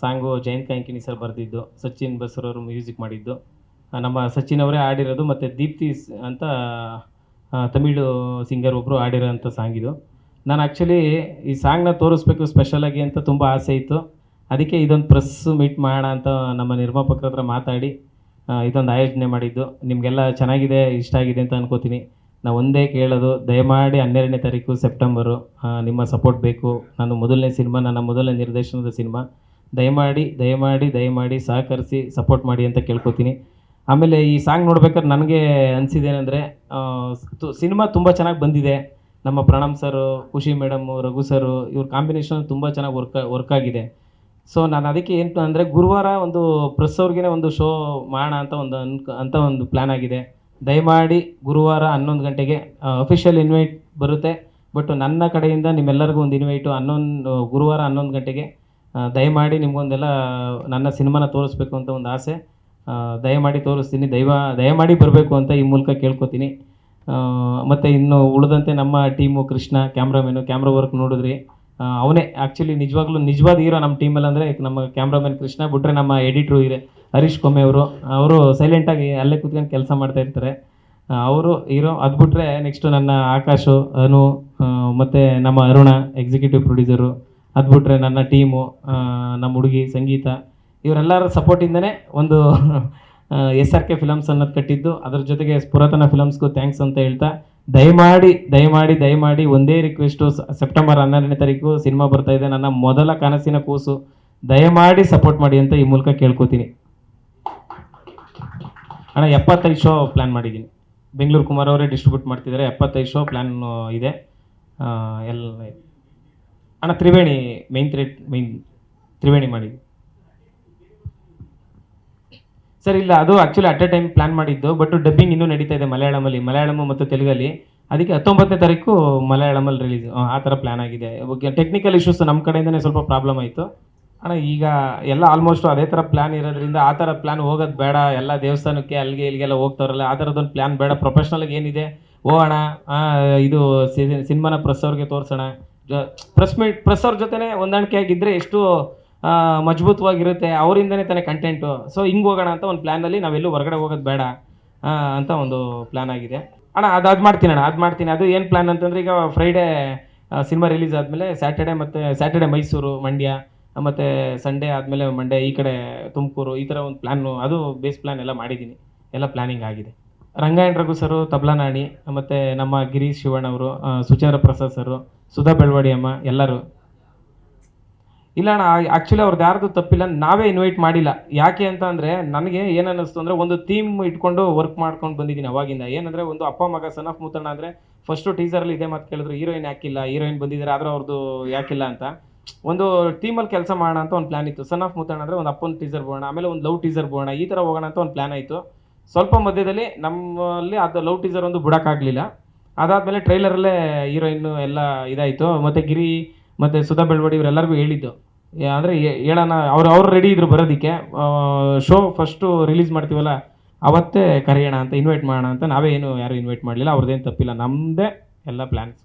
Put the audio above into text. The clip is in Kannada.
ಸಾಂಗು ಜಯಂತ್ ಕಾಯ್ಕಿಣಿ ಸರ್ ಬರೆದಿದ್ದು, ಸಚಿನ್ ಬಸ್ರವರು ಮ್ಯೂಸಿಕ್ ಮಾಡಿದ್ದು, ನಮ್ಮ ಸಚಿನ್ ಅವರೇ ಆಡಿರೋದು, ಮತ್ತು ದೀಪ್ತಿ ಅಂತ ತಮಿಳು ಸಿಂಗರ್ ಒಬ್ಬರು ಆಡಿರೋಂಥ ಸಾಂಗ್ ಇದು. ನಾನು ಆ್ಯಕ್ಚುಲಿ ಈ ಸಾಂಗ್ನ ತೋರಿಸ್ಬೇಕು ಸ್ಪೆಷಲಾಗಿ ಅಂತ ತುಂಬ ಆಸೆ ಇತ್ತು. ಅದಕ್ಕೆ ಇದೊಂದು ಪ್ರೆಸ್ ಮೀಟ್ ಮಾಡೋಣ ಅಂತ ನಮ್ಮ ನಿರ್ಮಾಪಕರ ಹತ್ರ ಮಾತಾಡಿ ಇದೊಂದು ಆಯೋಜನೆ ಮಾಡಿದ್ದು. ನಿಮಗೆಲ್ಲ ಚೆನ್ನಾಗಿದೆ, ಇಷ್ಟ ಆಗಿದೆ ಅಂತ ಅನ್ಕೋತೀನಿ. ನಾವು ಒಂದೇ ಕೇಳೋದು, ದಯಮಾಡಿ 12ನೇ ತಾರೀಕು ಸೆಪ್ಟೆಂಬರು ನಿಮ್ಮ ಸಪೋರ್ಟ್ ಬೇಕು. ನನ್ನ ಮೊದಲನೇ ನಿರ್ದೇಶನದ ಸಿನಿಮಾ. ದಯಮಾಡಿ ದಯಮಾಡಿ ದಯಮಾಡಿ ಸಹಕರಿಸಿ ಸಪೋರ್ಟ್ ಮಾಡಿ ಅಂತ ಕೇಳ್ಕೊತೀನಿ. ಆಮೇಲೆ ಈ ಸಾಂಗ್ ನೋಡ್ಬೇಕಾದ್ರೆ ನನಗೆ ಅನಿಸಿದ್ದೇನೆಂದರೆ, ಸಿನಿಮಾ ತುಂಬ ಚೆನ್ನಾಗಿ ಬಂದಿದೆ. ನಮ್ಮ ಪ್ರಣಮ್ ಸರು, ಖುಷಿ ಮೇಡಮು, ರಘು ಸರು ಇವ್ರ ಕಾಂಬಿನೇಷನ್ ತುಂಬ ಚೆನ್ನಾಗಿ ವರ್ಕ್ ಆಗಿದೆ. ಸೊ ನಾನು ಅದಕ್ಕೆ ಏನು ಅಂದರೆ, ಗುರುವಾರ ಒಂದು ಪ್ರೆಸ್ ಅವ್ರಿಗೇ ಒಂದು ಶೋ ಮಾಡೋಣ ಅಂತ ಒಂದು ಪ್ಲ್ಯಾನ್ ಆಗಿದೆ. ದಯಮಾಡಿ ಗುರುವಾರ 11 ಗಂಟೆಗೆ ಅಫಿಷಿಯಲ್ ಇನ್ವೈಟ್ ಬರುತ್ತೆ. ಬಟ್ ನನ್ನ ಕಡೆಯಿಂದ ನಿಮ್ಮೆಲ್ಲರಿಗೂ ಒಂದು ಇನ್ವೈಟು ಗುರುವಾರ 11 ಗಂಟೆಗೆ. ದಯಮಾಡಿ ನಿಮಗೊಂದೆಲ್ಲ ನನ್ನ ಸಿನಿಮಾನ ತೋರಿಸ್ಬೇಕು ಅಂತ ಒಂದು ಆಸೆ. ದಯಮಾಡಿ ತೋರಿಸ್ತೀನಿ, ದಯಮಾಡಿ ಬರಬೇಕು ಅಂತ ಈ ಮೂಲಕ ಕೇಳ್ಕೊತೀನಿ. ಮತ್ತು ಇನ್ನು ಉಳಿದಂತೆ ನಮ್ಮ ಟೀಮು, ಕೃಷ್ಣ ಕ್ಯಾಮ್ರಾ ವರ್ಕ್ ನೋಡಿದ್ರಿ, ಅವನೇ ಆ್ಯಕ್ಚುಲಿ ನಿಜವಾದ ಹೀರೋ ನಮ್ಮ ಟೀಮಲ್ಲಿ. ಅಂದರೆ ನಮ್ಮ ಕ್ಯಾಮ್ರಾಮನ್ ಕೃಷ್ಣ ಬಿಟ್ಟರೆ, ನಮ್ಮ ಎಡಿಟ್ರು ಹರೀಶ್ ಕೊಮ್ಮೆ ಅವರು ಸೈಲೆಂಟಾಗಿ ಅಲ್ಲೇ ಕೂತ್ಕೊಂಡು ಕೆಲಸ ಮಾಡ್ತಾ ಇರ್ತಾರೆ, ಅವರು ಹೀರೋ. ಅದು ಬಿಟ್ಟರೆ ನೆಕ್ಸ್ಟು ನನ್ನ ಆಕಾಶು, ಅನು, ಮತ್ತು ನಮ್ಮ ಅರುಣ ಎಕ್ಸಿಕ್ಯೂಟಿವ್ ಪ್ರೊಡ್ಯೂಸರು. ಅದು ಬಿಟ್ಟರೆ ನನ್ನ ಟೀಮು, ನಮ್ಮ ಹುಡುಗಿ ಸಂಗೀತ, ಇವರೆಲ್ಲರ ಸಪೋರ್ಟಿಂದನೇ ಒಂದು SRK ಫಿಲಮ್ಸ್ ಅನ್ನೋದು ಕಟ್ಟಿದ್ದು. ಅದ್ರ ಜೊತೆಗೆ ಪುರಾತನ ಫಿಲಮ್ಸ್ಗೂ ಥ್ಯಾಂಕ್ಸ್ ಅಂತ ಹೇಳ್ತಾ, ದಯಮಾಡಿ ದಯಮಾಡಿ ದಯಮಾಡಿ ಒಂದೇ ರಿಕ್ವೆಸ್ಟು, ಸೆಪ್ಟೆಂಬರ್ 12ನೇ ತಾರೀಕು ಸಿನಿಮಾ ಬರ್ತಾಯಿದೆ, ನನ್ನ ಮೊದಲ ಕನಸಿನ ಕೂಸು. ದಯಮಾಡಿ ಸಪೋರ್ಟ್ ಮಾಡಿ ಅಂತ ಈ ಮೂಲಕ ಕೇಳ್ಕೊತೀನಿ. ಅಣ್ಣ 75 ಶೋ ಪ್ಲ್ಯಾನ್ ಮಾಡಿದ್ದೀನಿ. ಬೆಂಗಳೂರು ಕುಮಾರ್ ಅವರೇ ಡಿಸ್ಟ್ರಿಬ್ಯೂಟ್ ಮಾಡ್ತಿದ್ದಾರೆ. 75 ಶೋ ಪ್ಲ್ಯಾನ್ ಇದೆ. ಎಲ್ಲ ಅಣ್ಣ ತ್ರಿವೇಣಿ ಮೇನ್ ತ್ರಿವೇಣಿ ಮಾಡಿ ಸರ್. ಇಲ್ಲ, ಅದು actually at A time plan ಮಾಡಿದ್ದು, ಬಟ್ ಡಬ್ಬಿಂಗ್ ಇನ್ನೂ ನಡೀತಾ ಇದೆ ಮಲಯಾಳಮ್ ಮತ್ತು ತೆಲುಗಲ್ಲಿ. ಅದಕ್ಕೆ 19ನೇ ತಾರೀಕು ಮಲಯಾಳಮಲ್ಲಿ ರಿಲೀಸ್, ಆ ಥರ ಪ್ಲ್ಯಾನ್ ಆಗಿದೆ. ಟೆಕ್ನಿಕಲ್ ಇಶ್ಯೂಸ್ ನಮ್ಮ ಕಡೆಯಿಂದನೇ ಸ್ವಲ್ಪ ಪ್ರಾಬ್ಲಮ್ ಆಯಿತು ಅಣ್ಣ. ಈಗ ಎಲ್ಲ ಆಲ್ಮೋಸ್ಟ್ ಅದೇ ಥರ ಪ್ಲ್ಯಾನ್ ಇರೋದ್ರಿಂದ ಆ ಥರ ಪ್ಲ್ಯಾನ್ ಹೋಗೋದು ಬೇಡ. ಎಲ್ಲ ದೇವಸ್ಥಾನಕ್ಕೆ ಅಲ್ಲಿಗೆ ಇಲ್ಲಿಗೆಲ್ಲ ಹೋಗ್ತಾರಲ್ಲ, ಆ ಥರದ್ದೊಂದು ಪ್ಲ್ಯಾನ್ ಬೇಡ. ಪ್ರೊಫೆಷ್ನಲ್ಗೆ ಏನಿದೆ ಹೋಗೋಣ, ಇದು ಸಿನಿಮಾನ ಪ್ರೆಸ್ ಅವ್ರಿಗೆ ತೋರಿಸೋಣ. ಪ್ರೆಸ್ ಅವ್ರ ಜೊತೆ ಹೊಂದಾಣಿಕೆ ಆಗಿದ್ದರೆ ಎಷ್ಟು ಮಜಬೂತವಾಗಿರುತ್ತೆ, ಅವರಿಂದನೇ ತಾನೇ ಕಂಟೆಂಟು. ಸೊ ಹಿಂಗೆ ಹೋಗೋಣ ಅಂತ ಒಂದು ಪ್ಲ್ಯಾನಲ್ಲಿ, ನಾವೆಲ್ಲೂ ಹೊರಗಡೆ ಹೋಗೋದು ಬೇಡ ಅಂತ ಒಂದು ಪ್ಲ್ಯಾನ್ ಆಗಿದೆ ಅಣ್ಣ. ಅದು ಮಾಡ್ತೀನಿ. ಅದು ಏನು ಪ್ಲ್ಯಾನ್ ಅಂತಂದರೆ, ಈಗ ಫ್ರೈಡೇ ಸಿನಿಮಾ ರಿಲೀಸ್ ಆದಮೇಲೆ ಸ್ಯಾಟರ್ಡೆ ಮೈಸೂರು, ಮಂಡ್ಯ, ಮತ್ತು ಸಂಡೇ ಆದಮೇಲೆ ಮಂಡ್ಯ, ಈ ಕಡೆ ತುಮಕೂರು, ಈ ಥರ ಒಂದು ಪ್ಲ್ಯಾನು, ಅದು ಬೇಸ್ ಪ್ಲ್ಯಾನ್ ಎಲ್ಲ ಮಾಡಿದ್ದೀನಿ. ಎಲ್ಲ ಪ್ಲ್ಯಾನಿಂಗ್ ಆಗಿದೆ. ರಂಗಾಯಣ ರಘು ಸರು ತಬಲಾ ನಾಣಿ, ಮತ್ತು ನಮ್ಮ ಗಿರೀಶ್ ಶಿವಣ್ಣ ಅವರು, ಸುಚೇಂದ್ರ ಪ್ರಸಾದ್ ಸರು, ಸುಧಾ ಬೆಳವಡಿ ಅಮ್ಮ, ಎಲ್ಲರೂ. ಇಲ್ಲ ಅಣ್ಣ, ಆ್ಯಕ್ಚುಲಿ ಅವ್ರದ್ದು ಯಾರ್ದು ತಪ್ಪಿಲ್ಲ, ನಾವೇ ಇನ್ವೈಟ್ ಮಾಡಿಲ್ಲ. ಯಾಕೆ ಅಂತ ಅಂದರೆ, ನನಗೆ ಏನನ್ನಿಸ್ತು ಅಂದರೆ, ಒಂದು ಥೀಮ್ ಇಟ್ಕೊಂಡು ವರ್ಕ್ ಮಾಡ್ಕೊಂಡು ಬಂದಿದ್ದೀನಿ ಅವಾಗಿಂದ. ಏನಂದರೆ, ಒಂದು ಅಪ್ಪ ಮಗ ಸನ್ ಆಫ್ ಮುತ್ತಣ್ಣ ಅಂದರೆ ಫಸ್ಟು ಟೀಸರಲ್ಲಿ ಇದೇ ಮಾತು ಕೇಳಿದ್ರು, ಹೀರೋಯಿನ್ ಯಾಕಿಲ್ಲ, ಹೀರೋಯಿನ್ ಬಂದಿದ್ದಾರೆ ಆದರೂ ಅವ್ರದ್ದು ಯಾಕಿಲ್ಲ ಅಂತ. ಒಂದು ಟೀಮಲ್ಲಿ ಕೆಲಸ ಮಾಡೋಣ ಅಂತ ಒಂದು ಪ್ಲ್ಯಾನ್ ಇತ್ತು. ಸನ್ ಆಫ್ ಮುತ್ತಣ್ಣ ಅಂದರೆ ಒಂದು ಅಪ್ಪನ ಟೀಸರ್ ಹೋಗೋಣ, ಆಮೇಲೆ ಒಂದು ಲವ್ ಟೀಸರ್ ಹೋಗೋಣ, ಈ ಥರ ಹೋಗೋಣ ಅಂತ ಒಂದು ಪ್ಲ್ಯಾನ್ ಆಯಿತು. ಸ್ವಲ್ಪ ಮಧ್ಯದಲ್ಲಿ ನಮ್ಮಲ್ಲಿ ಅದು ಲವ್ ಟೀಸರ್ ಒಂದು ಬಿಡೋಕ್ಕಾಗಲಿಲ್ಲ. ಅದಾದಮೇಲೆ ಟ್ರೈಲರಲ್ಲೇ ಹೀರೋಯಿನ್ನು ಎಲ್ಲ ಇದಾಯಿತು. ಮತ್ತು ಗಿರಿ ಮತ್ತು ಸುಧಾ ಬೆಳವಡಿ ಇವರೆಲ್ಲರಿಗೂ ಹೇಳಿದ್ದು, ಅಂದರೆ ಹೇಳೋಣ, ಅವ್ರು ರೆಡಿ ಇದ್ರು ಬರೋದಕ್ಕೆ. ಶೋ ಫಸ್ಟು ರಿಲೀಸ್ ಮಾಡ್ತೀವಲ್ಲ ಅವತ್ತೇ ಕರೆಯೋಣ ಅಂತ, ಇನ್ವೈಟ್ ಮಾಡೋಣ ಅಂತ. ಯಾರು ಇನ್ವೈಟ್ ಮಾಡಲಿಲ್ಲ. ಅವ್ರದ್ದೇನು ತಪ್ಪಿಲ್ಲ, ನಮ್ಮದೇ ಎಲ್ಲ ಪ್ಲ್ಯಾನ್ಸ್.